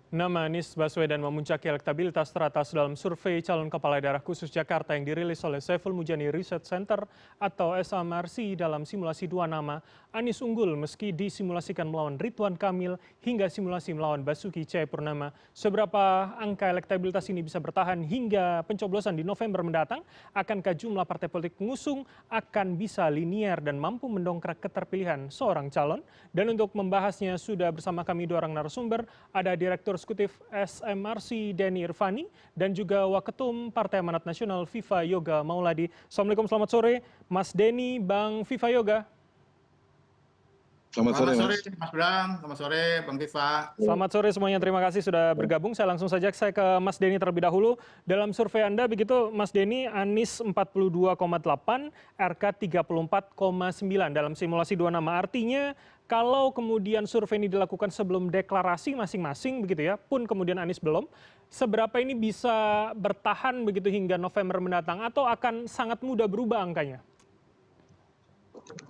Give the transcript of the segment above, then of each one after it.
Nama Anies Baswedan memuncaki elektabilitas teratas dalam survei calon kepala daerah khusus Jakarta yang dirilis oleh Saiful Mujani Research Center atau SMRC dalam simulasi dua nama. Anies unggul meski disimulasikan melawan Ridwan Kamil hingga simulasi melawan Basuki Cahayapurnama. Seberapa angka elektabilitas ini bisa bertahan hingga pencoblosan di November mendatang? Akankah jumlah partai politik pengusung akan bisa linier dan mampu mendongkrak keterpilihan seorang calon? Dan untuk membahasnya sudah bersama kami dua orang narasumber, ada Direktur Eksekutif SMRC Denny Irvani dan juga Waketum Partai Amanat Nasional Viva Yoga Mauladi. Assalamualaikum, selamat sore Mas Denny, Bang Viva Yoga. Selamat sore, Mas Bram. Selamat sore, Bang Viva. Selamat sore semuanya, terima kasih sudah bergabung. Saya langsung saja ke Mas Denny terlebih dahulu. Dalam survei Anda begitu, Mas Denny, Anies 42,8, RK 34,9 dalam simulasi dua nama. Artinya kalau kemudian survei ini dilakukan sebelum deklarasi masing-masing begitu ya, pun kemudian Anies belum, seberapa ini bisa bertahan begitu hingga November mendatang atau akan sangat mudah berubah angkanya?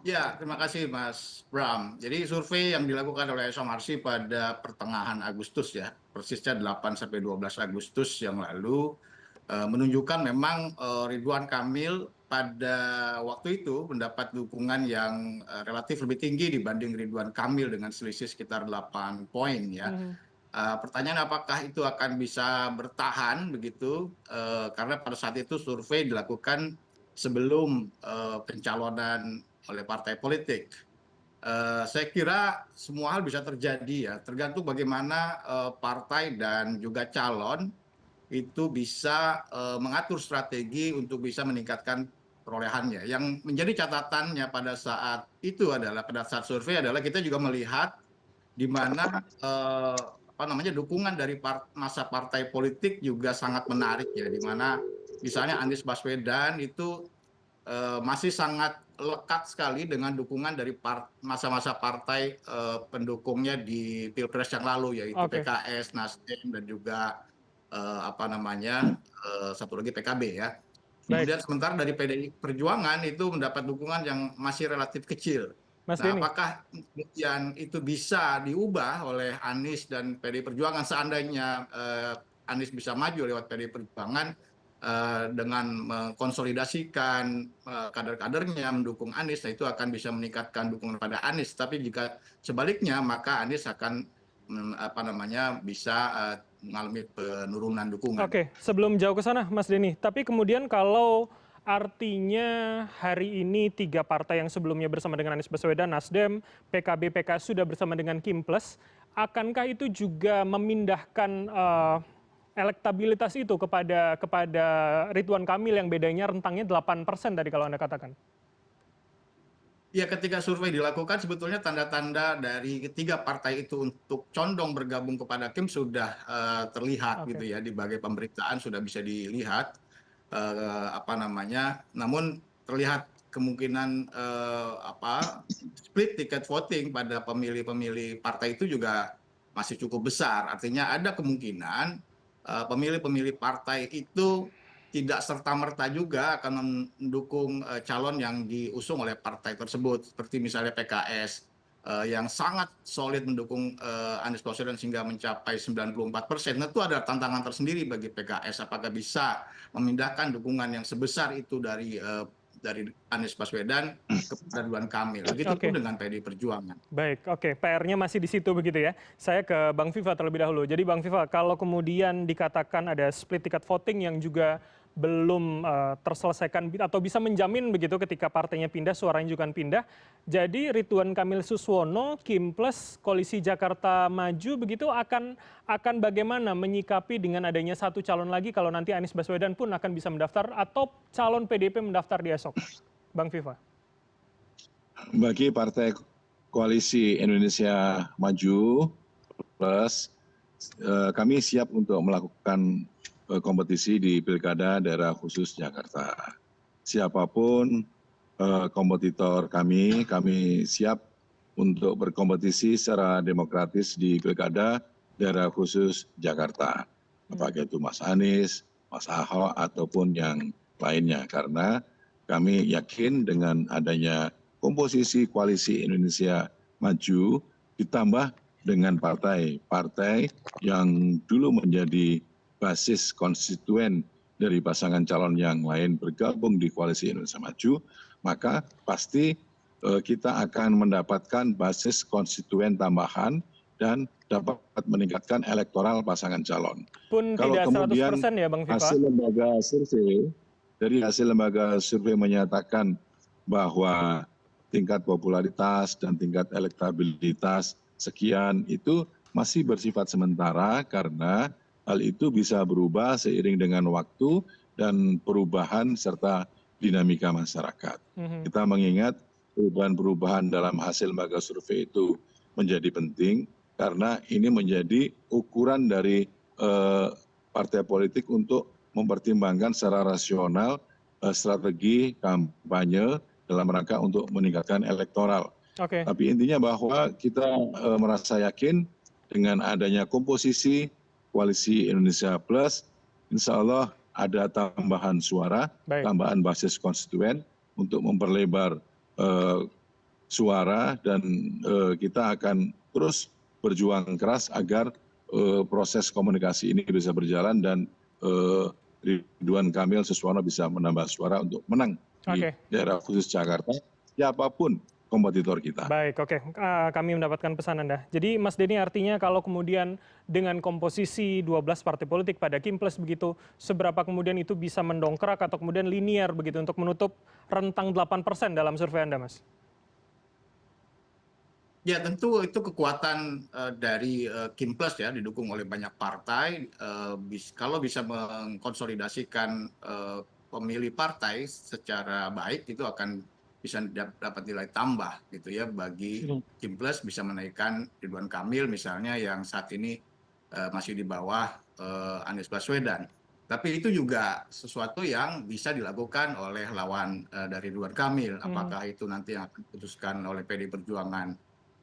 Ya, terima kasih Mas Bram. Jadi survei yang dilakukan oleh SMRC pada pertengahan Agustus ya, persisnya 8 sampai 12 Agustus yang lalu menunjukkan memang Ridwan Kamil pada waktu itu mendapat dukungan yang relatif lebih tinggi dibanding Ridwan Kamil dengan selisih sekitar 8 poin ya. Pertanyaan apakah itu akan bisa bertahan begitu? Karena pada saat itu survei dilakukan sebelum pencalonan oleh partai politik. Saya kira semua hal bisa terjadi ya, tergantung bagaimana partai dan juga calon itu bisa mengatur strategi untuk bisa meningkatkan perolehannya. Yang menjadi catatannya pada saat itu adalah pada saat survei adalah kita juga melihat di mana dukungan dari masa partai politik juga sangat menarik ya, di mana misalnya Anies Baswedan itu masih sangat lekat sekali dengan dukungan dari masa-masa partai pendukungnya di Pilpres yang lalu, yaitu PKS, Nasdem, dan juga satu lagi PKB ya. Kemudian sementara dari PDI Perjuangan itu mendapat dukungan yang masih relatif kecil. Mas Nah, Denny. apakah kemudian itu bisa diubah oleh Anies dan PDI Perjuangan seandainya Anies bisa maju lewat PDI Perjuangan dengan mengkonsolidasikan kader-kadernya mendukung Anies, nah itu akan bisa meningkatkan dukungan pada Anies. Tapi jika sebaliknya maka Anies akan bisa mengalami penurunan dukungan. Oke, sebelum jauh ke sana Mas Denny, tapi kemudian kalau artinya hari ini tiga partai yang sebelumnya bersama dengan Anies Baswedan, Nasdem, PKB, PKS sudah bersama dengan Kim Plus, akankah itu juga memindahkan elektabilitas itu kepada Ridwan Kamil yang bedanya rentangnya 8% tadi kalau Anda katakan? Ya, ketika survei dilakukan sebetulnya tanda-tanda dari ketiga partai itu untuk condong bergabung kepada Kim sudah terlihat gitu ya, di berbagai pemberitaan sudah bisa dilihat namun terlihat kemungkinan split ticket voting pada pemilih-pemilih partai itu juga masih cukup besar. Artinya ada kemungkinan pemilih-pemilih partai itu tidak serta-merta juga akan mendukung calon yang diusung oleh partai tersebut, seperti misalnya PKS yang sangat solid mendukung Anies Baswedan sehingga mencapai 94%. Tentu ada tantangan tersendiri bagi PKS, apakah bisa memindahkan dukungan yang sebesar itu dari Anies Baswedan kepada Ridwan Kamil. Begitupun dengan PDI Perjuangan. Baik, oke. PR-nya masih di situ begitu ya. Saya ke Bang Viva terlebih dahulu. Jadi Bang Viva, kalau kemudian dikatakan ada split ticket voting yang juga belum terselesaikan atau bisa menjamin begitu ketika partainya pindah, suaranya juga pindah. Jadi Ridwan Kamil Suswono, Kim Plus, Koalisi Jakarta Maju begitu akan bagaimana menyikapi dengan adanya satu calon lagi kalau nanti Anies Baswedan pun akan bisa mendaftar atau calon PDIP mendaftar di esok? Bang Viva. Bagi Partai Koalisi Indonesia Maju Plus, kami siap untuk melakukan kompetisi di Pilkada Daerah Khusus Jakarta. Siapapun kompetitor kami siap untuk berkompetisi secara demokratis di Pilkada Daerah Khusus Jakarta. Apakah itu Mas Anies, Mas Ahok, ataupun yang lainnya. Karena kami yakin dengan adanya komposisi Koalisi Indonesia Maju ditambah dengan partai-partai yang dulu menjadi basis konstituen dari pasangan calon yang lain bergabung di Koalisi Indonesia Maju, maka pasti kita akan mendapatkan basis konstituen tambahan dan dapat meningkatkan elektoral pasangan calon. Pun Kalau tidak kemudian 100% ya Bang Viva? hasil lembaga survei menyatakan bahwa tingkat popularitas dan tingkat elektabilitas sekian itu masih bersifat sementara karena hal itu bisa berubah seiring dengan waktu dan perubahan serta dinamika masyarakat. Kita mengingat perubahan-perubahan dalam hasil lembaga survei itu menjadi penting karena ini menjadi ukuran dari partai politik untuk mempertimbangkan secara rasional strategi kampanye dalam rangka untuk meningkatkan elektoral. Oke. Tapi intinya bahwa kita merasa yakin dengan adanya komposisi Koalisi Indonesia Plus, insya Allah ada tambahan suara, tambahan basis konstituen untuk memperlebar suara dan kita akan terus berjuang keras agar proses komunikasi ini bisa berjalan dan Ridwan Kamil Suswono bisa menambah suara untuk menang di daerah khusus Jakarta, siapapun kompetitor kita. Baik, oke. Kami mendapatkan pesan Anda. Jadi Mas Denny artinya kalau kemudian dengan komposisi 12 partai politik pada Kimples begitu, seberapa kemudian itu bisa mendongkrak atau kemudian linear begitu untuk menutup rentang 8% dalam survei Anda, Mas? Ya tentu itu kekuatan dari Kimples ya, didukung oleh banyak partai. Kalau bisa mengkonsolidasikan pemilih partai secara baik, itu akan bisa dapat nilai tambah gitu ya bagi Kimples, bisa menaikkan Ridwan Kamil misalnya yang saat ini masih di bawah Anies Baswedan. Tapi itu juga sesuatu yang bisa dilakukan oleh lawan dari Ridwan Kamil. Apakah itu nanti yang akan diputuskan oleh PD Perjuangan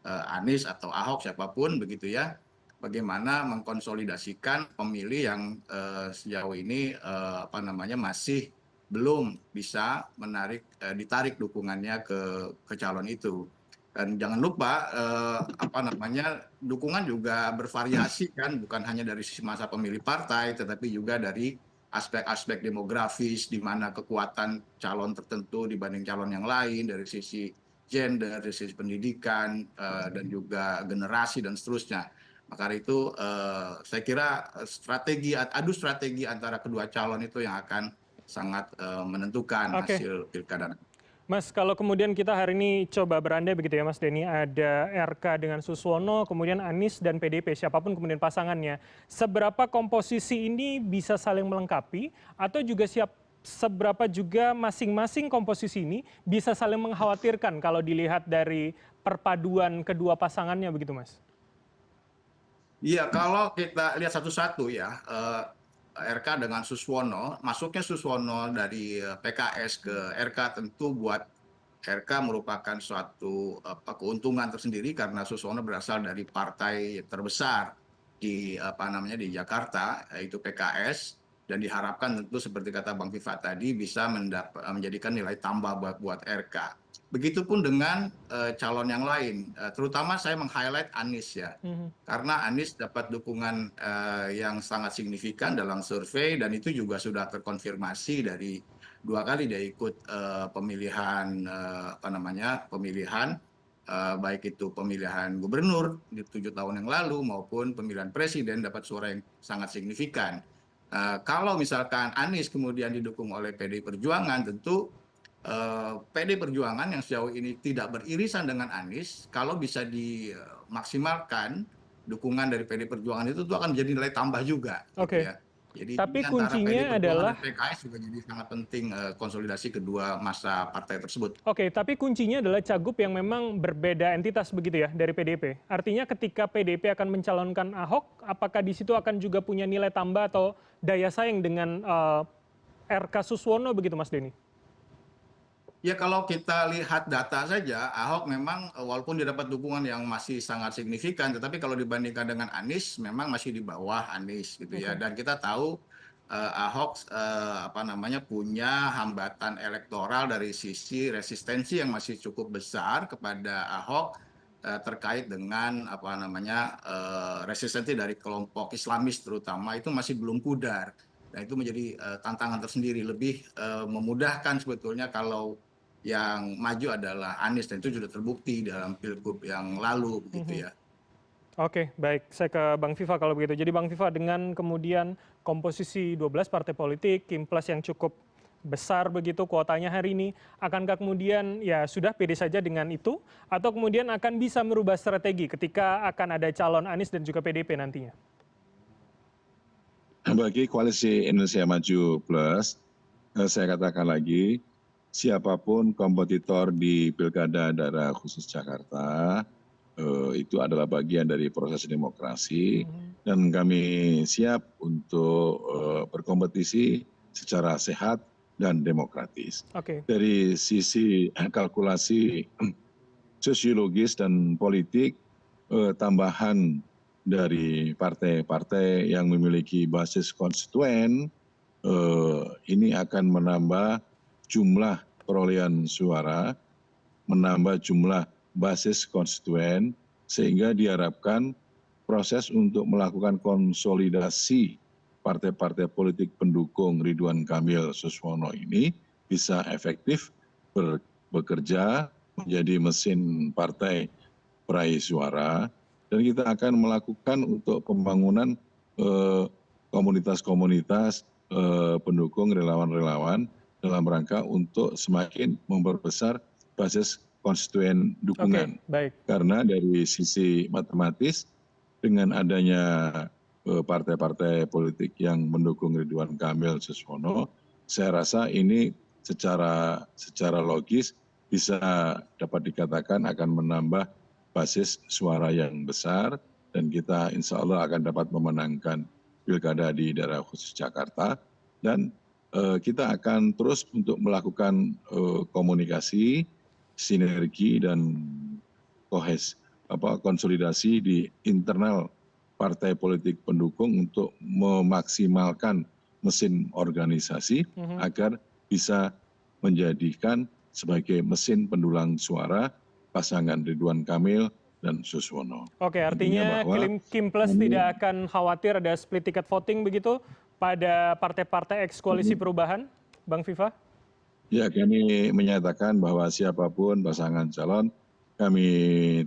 Anies atau Ahok siapapun begitu ya, bagaimana mengkonsolidasikan pemilih yang sejauh ini masih belum bisa ditarik dukungannya ke calon itu. Dan jangan lupa dukungan juga bervariasi kan, bukan hanya dari sisi masa pemilih partai tetapi juga dari aspek-aspek demografis di mana kekuatan calon tertentu dibanding calon yang lain, dari sisi gender, dari sisi pendidikan, dan juga generasi dan seterusnya. Maka itu saya kira adu strategi antara kedua calon itu yang akan sangat menentukan hasil pilkada. Mas, kalau kemudian kita hari ini coba berandai begitu ya Mas Denny, ada RK dengan Suswono, kemudian Anies dan PDIP, siapapun kemudian pasangannya. Seberapa komposisi ini bisa saling melengkapi atau juga seberapa juga masing-masing komposisi ini bisa saling mengkhawatirkan kalau dilihat dari perpaduan kedua pasangannya begitu Mas? Iya, kalau kita lihat satu-satu ya, RK dengan Suswono, masuknya Suswono dari PKS ke RK tentu buat RK merupakan suatu keuntungan tersendiri karena Suswono berasal dari partai terbesar di Jakarta, yaitu PKS, dan diharapkan tentu seperti kata Bang Viva tadi bisa menjadikan nilai tambah buat RK. Begitupun dengan calon yang lain, terutama saya meng-highlight Anies ya, karena Anies dapat dukungan yang sangat signifikan dalam survei dan itu juga sudah terkonfirmasi dari 2 kali dia ikut pemilihan baik itu pemilihan gubernur di 7 tahun yang lalu maupun pemilihan presiden dapat suara yang sangat signifikan. Kalau misalkan Anies kemudian didukung oleh PDI Perjuangan, tentu PD Perjuangan yang sejauh ini tidak beririsan dengan Anies, kalau bisa dimaksimalkan dukungan dari PD Perjuangan itu akan menjadi nilai tambah juga. Gitu ya. Jadi tapi antara PD kuncinya Perjuangan adalah dan PKS juga jadi sangat penting konsolidasi kedua masa partai tersebut. Oke, tapi kuncinya adalah cagup yang memang berbeda entitas begitu ya dari PDIP. Artinya ketika PDIP akan mencalonkan Ahok, apakah di situ akan juga punya nilai tambah atau daya saing dengan RK Suswono begitu Mas Denny? Ya kalau kita lihat data saja, Ahok memang walaupun dia dapat dukungan yang masih sangat signifikan, tetapi kalau dibandingkan dengan Anies, memang masih di bawah Anies gitu ya. Dan kita tahu Ahok punya hambatan elektoral dari sisi resistensi yang masih cukup besar kepada Ahok terkait dengan resistensi dari kelompok Islamis terutama itu masih belum pudar. Nah itu menjadi tantangan tersendiri, lebih memudahkan sebetulnya kalau yang maju adalah Anies, dan itu sudah terbukti dalam pilgub yang lalu begitu ya. Oke, baik. Saya ke Bang Viva kalau begitu. Jadi Bang Viva, dengan kemudian komposisi 12 partai politik, Kimplas yang cukup besar begitu kuotanya hari ini, akankah kemudian ya sudah pede saja dengan itu, atau kemudian akan bisa merubah strategi ketika akan ada calon Anies dan juga PDP nantinya? Bagi koalisi Indonesia Maju Plus, saya katakan lagi, siapapun kompetitor di Pilkada Daerah Khusus Jakarta, itu adalah bagian dari proses demokrasi, dan kami siap untuk berkompetisi secara sehat dan demokratis. Dari sisi kalkulasi sosiologis dan politik, tambahan dari partai-partai yang memiliki basis konstituen ini akan menambah jumlah perolehan suara, menambah jumlah basis konstituen, sehingga diharapkan proses untuk melakukan konsolidasi partai-partai politik pendukung Ridwan Kamil Suswono ini bisa efektif bekerja menjadi mesin partai peraih suara, dan kita akan melakukan untuk pembangunan komunitas-komunitas pendukung relawan-relawan dalam rangka untuk semakin memperbesar basis konstituen dukungan. Karena dari sisi matematis, dengan adanya partai-partai politik yang mendukung Ridwan Kamil Suswono, saya rasa ini secara logis bisa dapat dikatakan akan menambah basis suara yang besar, dan kita insya Allah akan dapat memenangkan pilkada di daerah khusus Jakarta, dan kita akan terus untuk melakukan komunikasi, sinergi, dan konsolidasi di internal partai politik pendukung untuk memaksimalkan mesin organisasi agar bisa menjadikan sebagai mesin pendulang suara pasangan Ridwan Kamil dan Suswono. Oke, artinya Kimplas tidak akan khawatir ada split ticket voting begitu pada partai-partai eks koalisi perubahan, Bang Viva? Ya, kami menyatakan bahwa siapapun pasangan calon kami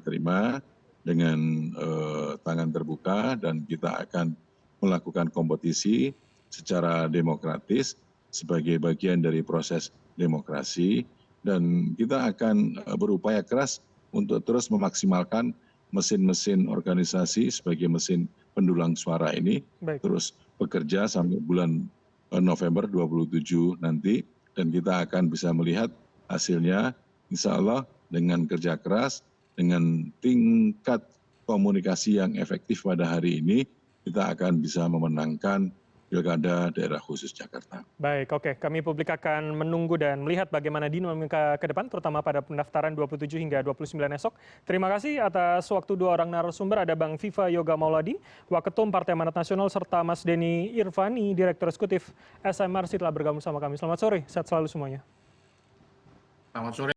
terima dengan tangan terbuka, dan kita akan melakukan kompetisi secara demokratis sebagai bagian dari proses demokrasi, dan kita akan berupaya keras untuk terus memaksimalkan mesin-mesin organisasi sebagai mesin pendulang suara ini terus bekerja sampai bulan November 27 nanti, dan kita akan bisa melihat hasilnya insya Allah dengan kerja keras, dengan tingkat komunikasi yang efektif pada hari ini, kita akan bisa memenangkan Pilkada Daerah Khusus Jakarta. Baik, oke. Kami publik akan menunggu dan melihat bagaimana dinamika ke depan, terutama pada pendaftaran 27 hingga 29 esok. Terima kasih atas waktu dua orang narasumber. Ada Bang Viva Yoga Mauladi, Waketum Partai Amanat Nasional, serta Mas Denny Irvani, Direktur Eksekutif SMRC, telah bergabung sama kami. Selamat sore, sehat selalu semuanya. Selamat sore.